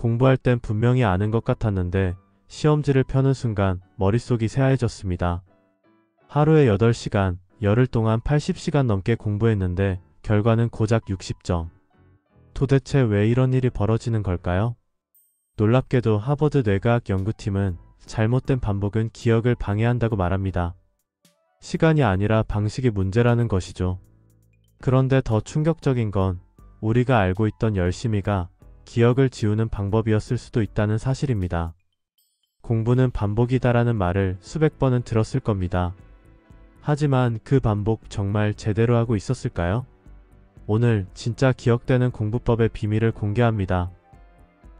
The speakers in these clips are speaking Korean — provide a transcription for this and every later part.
공부할 땐 분명히 아는 것 같았는데 시험지를 펴는 순간 머릿속이 새하얘졌습니다. 하루에 8시간, 열흘 동안 80시간 넘게 공부했는데 결과는 고작 60점. 도대체 왜 이런 일이 벌어지는 걸까요? 놀랍게도 하버드 뇌과학 연구팀은 잘못된 반복은 기억을 방해한다고 말합니다. 시간이 아니라 방식이 문제라는 것이죠. 그런데 더 충격적인 건 우리가 알고 있던 열심히가 기억을 지우는 방법이었을 수도 있다는 사실입니다. 공부는 반복이다라는 말을 수백 번은 들었을 겁니다. 하지만 그 반복 정말 제대로 하고 있었을까요? 오늘 진짜 기억되는 공부법의 비밀을 공개합니다.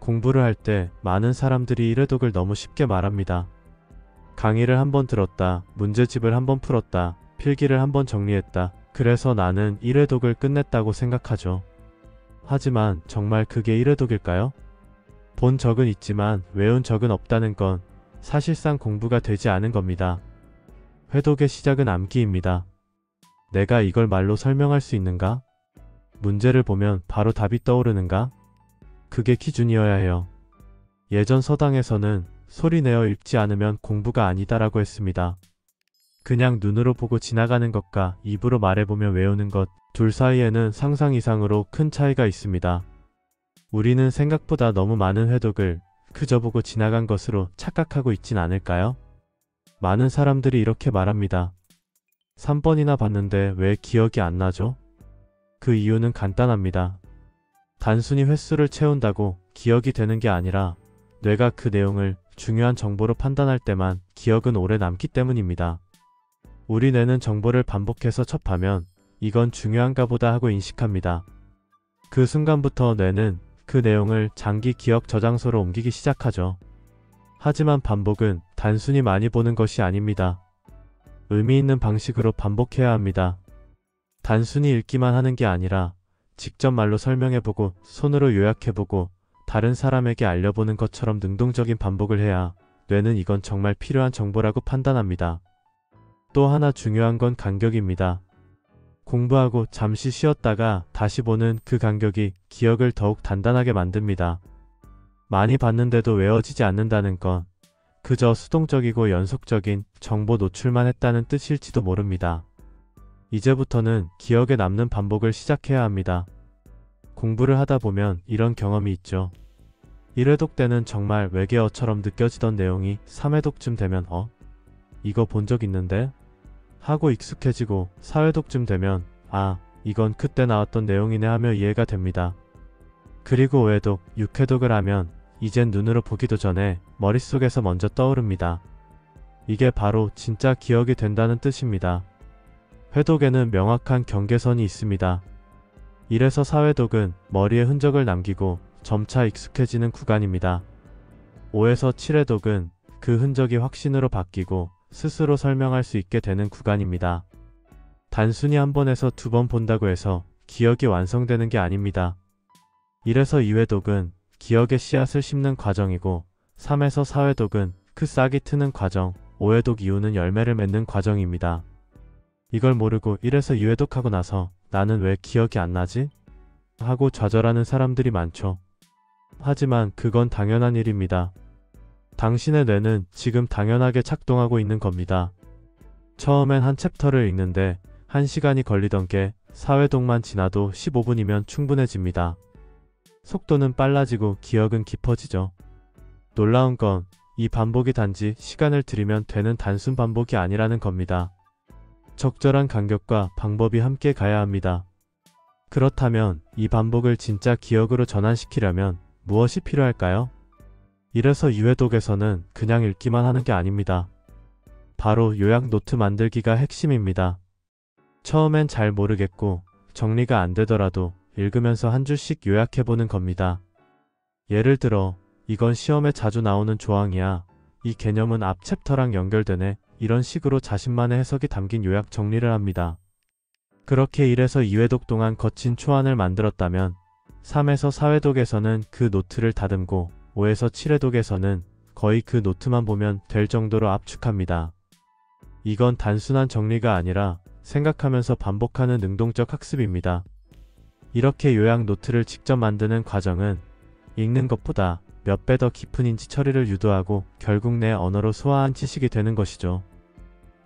공부를 할 때 많은 사람들이 일회독을 너무 쉽게 말합니다. 강의를 한번 들었다, 문제집을 한번 풀었다, 필기를 한번 정리했다. 그래서 나는 일회독을 끝냈다고 생각하죠. 하지만 정말 그게 일회독일까요? 본 적은 있지만 외운 적은 없다는 건 사실상 공부가 되지 않은 겁니다. 회독의 시작은 암기입니다. 내가 이걸 말로 설명할 수 있는가? 문제를 보면 바로 답이 떠오르는가? 그게 기준이어야 해요. 예전 서당에서는 소리내어 읽지 않으면 공부가 아니다라고 했습니다. 그냥 눈으로 보고 지나가는 것과 입으로 말해보며 외우는 것, 둘 사이에는 상상 이상으로 큰 차이가 있습니다. 우리는 생각보다 너무 많은 회독을 그저 보고 지나간 것으로 착각하고 있진 않을까요? 많은 사람들이 이렇게 말합니다. 3번이나 봤는데 왜 기억이 안 나죠? 그 이유는 간단합니다. 단순히 횟수를 채운다고 기억이 되는 게 아니라 뇌가 그 내용을 중요한 정보로 판단할 때만 기억은 오래 남기 때문입니다. 우리 뇌는 정보를 반복해서 접하면 이건 중요한가 보다 하고 인식합니다. 그 순간부터 뇌는 그 내용을 장기 기억 저장소로 옮기기 시작하죠. 하지만 반복은 단순히 많이 보는 것이 아닙니다. 의미 있는 방식으로 반복해야 합니다. 단순히 읽기만 하는 게 아니라 직접 말로 설명해보고 손으로 요약해보고 다른 사람에게 알려보는 것처럼 능동적인 반복을 해야 뇌는 이건 정말 필요한 정보라고 판단합니다. 또 하나 중요한 건 간격입니다. 공부하고 잠시 쉬었다가 다시 보는 그 간격이 기억을 더욱 단단하게 만듭니다. 많이 봤는데도 외워지지 않는다는 건 그저 수동적이고 연속적인 정보 노출만 했다는 뜻일지도 모릅니다. 이제부터는 기억에 남는 반복을 시작해야 합니다. 공부를 하다 보면 이런 경험이 있죠. 1회독 때는 정말 외계어처럼 느껴지던 내용이 3회독쯤 되면 이거 본 적 있는데? 하고 익숙해지고 4회독쯤 되면 이건 그때 나왔던 내용이네 하며 이해가 됩니다. 그리고 5회독, 6회독을 하면 이젠 눈으로 보기도 전에 머릿속에서 먼저 떠오릅니다. 이게 바로 진짜 기억이 된다는 뜻입니다. 회독에는 명확한 경계선이 있습니다. 1에서 4회독은 머리에 흔적을 남기고 점차 익숙해지는 구간입니다. 5에서 7회독은 그 흔적이 확신으로 바뀌고 스스로 설명할 수 있게 되는 구간입니다. 단순히 한 번에서 2번 본다고 해서 기억이 완성되는 게 아닙니다. 1에서 2회독은 기억의 씨앗을 심는 과정이고 3에서 4회독은 그 싹이 트는 과정, 5회독 이후는 열매를 맺는 과정입니다. 이걸 모르고 1에서 2회독하고 나서 나는 왜 기억이 안 나지? 하고 좌절하는 사람들이 많죠. 하지만 그건 당연한 일입니다. 당신의 뇌는 지금 당연하게 작동하고 있는 겁니다. 처음엔 한 챕터를 읽는데 1시간이 걸리던 게 4회독만 지나도 15분이면 충분해집니다. 속도는 빨라지고 기억은 깊어지죠. 놀라운 건 이 반복이 단지 시간을 들이면 되는 단순 반복이 아니라는 겁니다. 적절한 간격과 방법이 함께 가야 합니다. 그렇다면 이 반복을 진짜 기억으로 전환시키려면 무엇이 필요할까요? 1에서 2회독에서는 그냥 읽기만 하는 게 아닙니다. 바로 요약 노트 만들기가 핵심입니다. 처음엔 잘 모르겠고 정리가 안 되더라도 읽으면서 한 줄씩 요약해보는 겁니다. 예를 들어 이건 시험에 자주 나오는 조항이야. 이 개념은 앞 챕터랑 연결되네. 이런 식으로 자신만의 해석이 담긴 요약 정리를 합니다. 그렇게 1에서 2회독 동안 거친 초안을 만들었다면 3에서 4회독에서는 그 노트를 다듬고 5에서 7회독에서는 거의 그 노트만 보면 될 정도로 압축합니다. 이건 단순한 정리가 아니라 생각하면서 반복하는 능동적 학습입니다. 이렇게 요약 노트를 직접 만드는 과정은 읽는 것보다 몇 배 더 깊은 인지 처리를 유도하고 결국 내 언어로 소화한 지식이 되는 것이죠.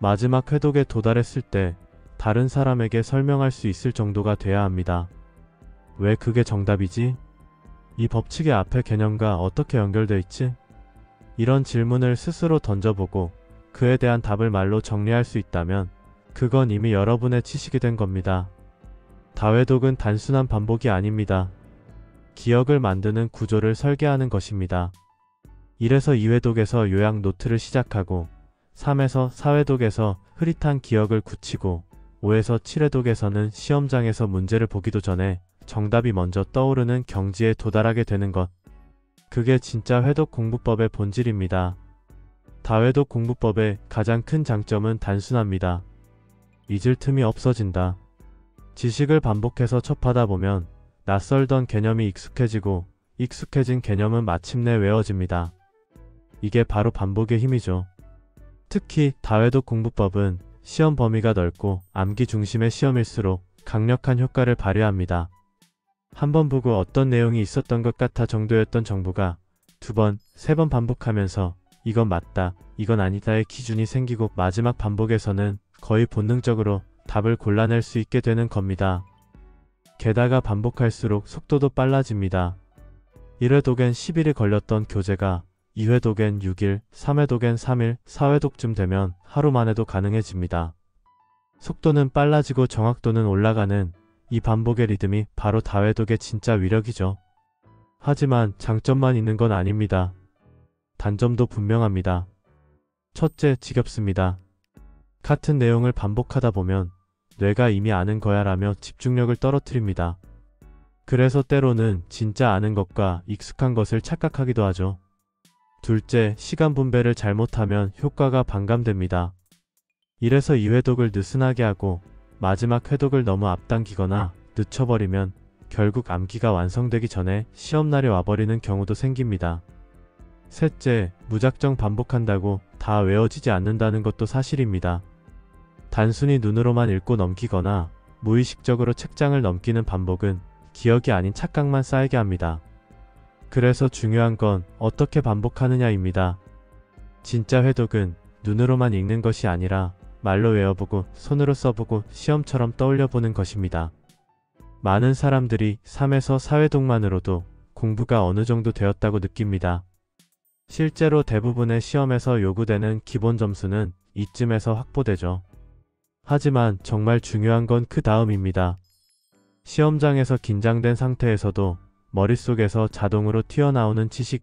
마지막 회독에 도달했을 때 다른 사람에게 설명할 수 있을 정도가 돼야 합니다. 왜 그게 정답이지? 이 법칙의 앞에 개념과 어떻게 연결돼 있지? 이런 질문을 스스로 던져보고 그에 대한 답을 말로 정리할 수 있다면 그건 이미 여러분의 지식이 된 겁니다. 다회독은 단순한 반복이 아닙니다. 기억을 만드는 구조를 설계하는 것입니다. 1에서 2회독에서 요약 노트를 시작하고 3에서 4회독에서 흐릿한 기억을 굳히고 5에서 7회독에서는 시험장에서 문제를 보기도 전에 정답이 먼저 떠오르는 경지에 도달하게 되는 것. 그게 진짜 회독 공부법의 본질입니다. 다회독 공부법의 가장 큰 장점은 단순합니다. 잊을 틈이 없어진다. 지식을 반복해서 접하다 보면 낯설던 개념이 익숙해지고 익숙해진 개념은 마침내 외워집니다. 이게 바로 반복의 힘이죠. 특히 다회독 공부법은 시험 범위가 넓고 암기 중심의 시험일수록 강력한 효과를 발휘합니다. 한 번 보고 어떤 내용이 있었던 것 같아 정도였던 정보가 2번, 3번 반복하면서 이건 맞다, 이건 아니다의 기준이 생기고 마지막 반복에서는 거의 본능적으로 답을 골라낼 수 있게 되는 겁니다. 게다가 반복할수록 속도도 빨라집니다. 1회독엔 10일이 걸렸던 교재가 2회독엔 6일, 3회독엔 3일, 4회독쯤 되면 하루 만에도 가능해집니다. 속도는 빨라지고 정확도는 올라가는 이 반복의 리듬이 바로 다회독의 진짜 위력이죠. 하지만 장점만 있는 건 아닙니다. 단점도 분명합니다. 첫째, 지겹습니다. 같은 내용을 반복하다 보면 뇌가 이미 아는 거야 라며 집중력을 떨어뜨립니다. 그래서 때로는 진짜 아는 것과 익숙한 것을 착각하기도 하죠. 둘째, 시간 분배를 잘못하면 효과가 반감됩니다. 1에서 2회독을 느슨하게 하고 마지막 회독을 너무 앞당기거나 늦춰버리면 결국 암기가 완성되기 전에 시험날이 와버리는 경우도 생깁니다. 셋째, 무작정 반복한다고 다 외워지지 않는다는 것도 사실입니다. 단순히 눈으로만 읽고 넘기거나 무의식적으로 책장을 넘기는 반복은 기억이 아닌 착각만 쌓이게 합니다. 그래서 중요한 건 어떻게 반복하느냐입니다. 진짜 회독은 눈으로만 읽는 것이 아니라 말로 외워보고 손으로 써보고 시험처럼 떠올려보는 것입니다. 많은 사람들이 3에서 4회독만으로도 공부가 어느 정도 되었다고 느낍니다. 실제로 대부분의 시험에서 요구되는 기본 점수는 이쯤에서 확보되죠. 하지만 정말 중요한 건 그 다음입니다. 시험장에서 긴장된 상태에서도 머릿속에서 자동으로 튀어나오는 지식.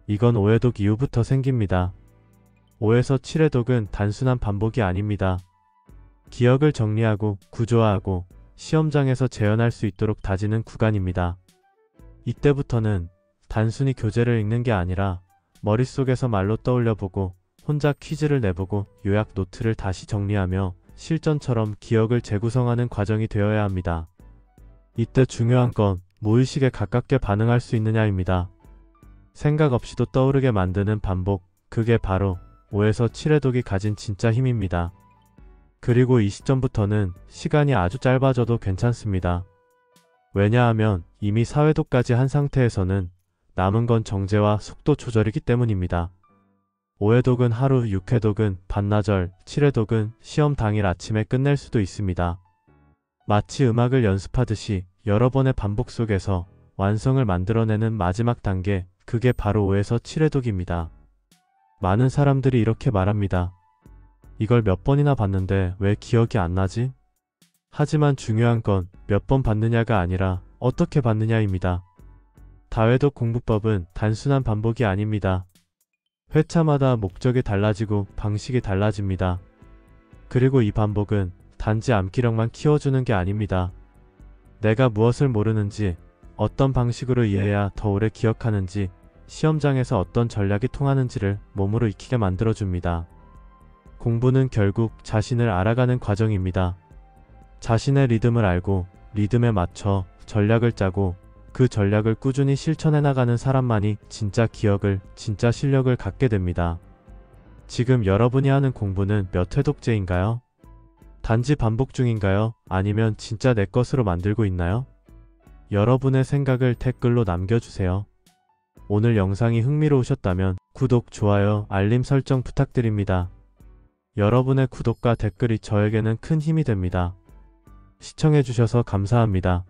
이건 5회독 이후부터 생깁니다. 5에서 7회독은 단순한 반복이 아닙니다. 기억을 정리하고 구조화하고 시험장에서 재현할 수 있도록 다지는 구간입니다. 이때부터는 단순히 교재를 읽는 게 아니라 머릿속에서 말로 떠올려보고 혼자 퀴즈를 내보고 요약 노트를 다시 정리하며 실전처럼 기억을 재구성하는 과정이 되어야 합니다. 이때 중요한 건 무의식에 가깝게 반응할 수 있느냐입니다. 생각 없이도 떠오르게 만드는 반복, 그게 바로 5에서 7회독이 가진 진짜 힘입니다. 그리고 이 시점부터는 시간이 아주 짧아져도 괜찮습니다. 왜냐하면 이미 4회독까지 한 상태에서는 남은 건 정제와 속도 조절이기 때문입니다. 5회독은 하루, 6회독은 반나절, 7회독은 시험 당일 아침에 끝낼 수도 있습니다. 마치 음악을 연습하듯이 여러 번의 반복 속에서 완성을 만들어내는 마지막 단계, 그게 바로 5에서 7회독입니다. 많은 사람들이 이렇게 말합니다. 이걸 몇 번이나 봤는데 왜 기억이 안 나지? 하지만 중요한 건 몇 번 봤느냐가 아니라 어떻게 봤느냐입니다. 다회독 공부법은 단순한 반복이 아닙니다. 회차마다 목적이 달라지고 방식이 달라집니다. 그리고 이 반복은 단지 암기력만 키워주는 게 아닙니다. 내가 무엇을 모르는지, 어떤 방식으로 이해해야 더 오래 기억하는지, 시험장에서 어떤 전략이 통하는지를 몸으로 익히게 만들어줍니다. 공부는 결국 자신을 알아가는 과정입니다. 자신의 리듬을 알고 리듬에 맞춰 전략을 짜고 그 전략을 꾸준히 실천해 나가는 사람만이 진짜 기억을, 진짜 실력을 갖게 됩니다. 지금 여러분이 하는 공부는 몇 회독째인가요? 단지 반복 중인가요? 아니면 진짜 내 것으로 만들고 있나요? 여러분의 생각을 댓글로 남겨주세요. 오늘 영상이 흥미로우셨다면 구독, 좋아요, 알림 설정 부탁드립니다. 여러분의 구독과 댓글이 저에게는 큰 힘이 됩니다. 시청해주셔서 감사합니다.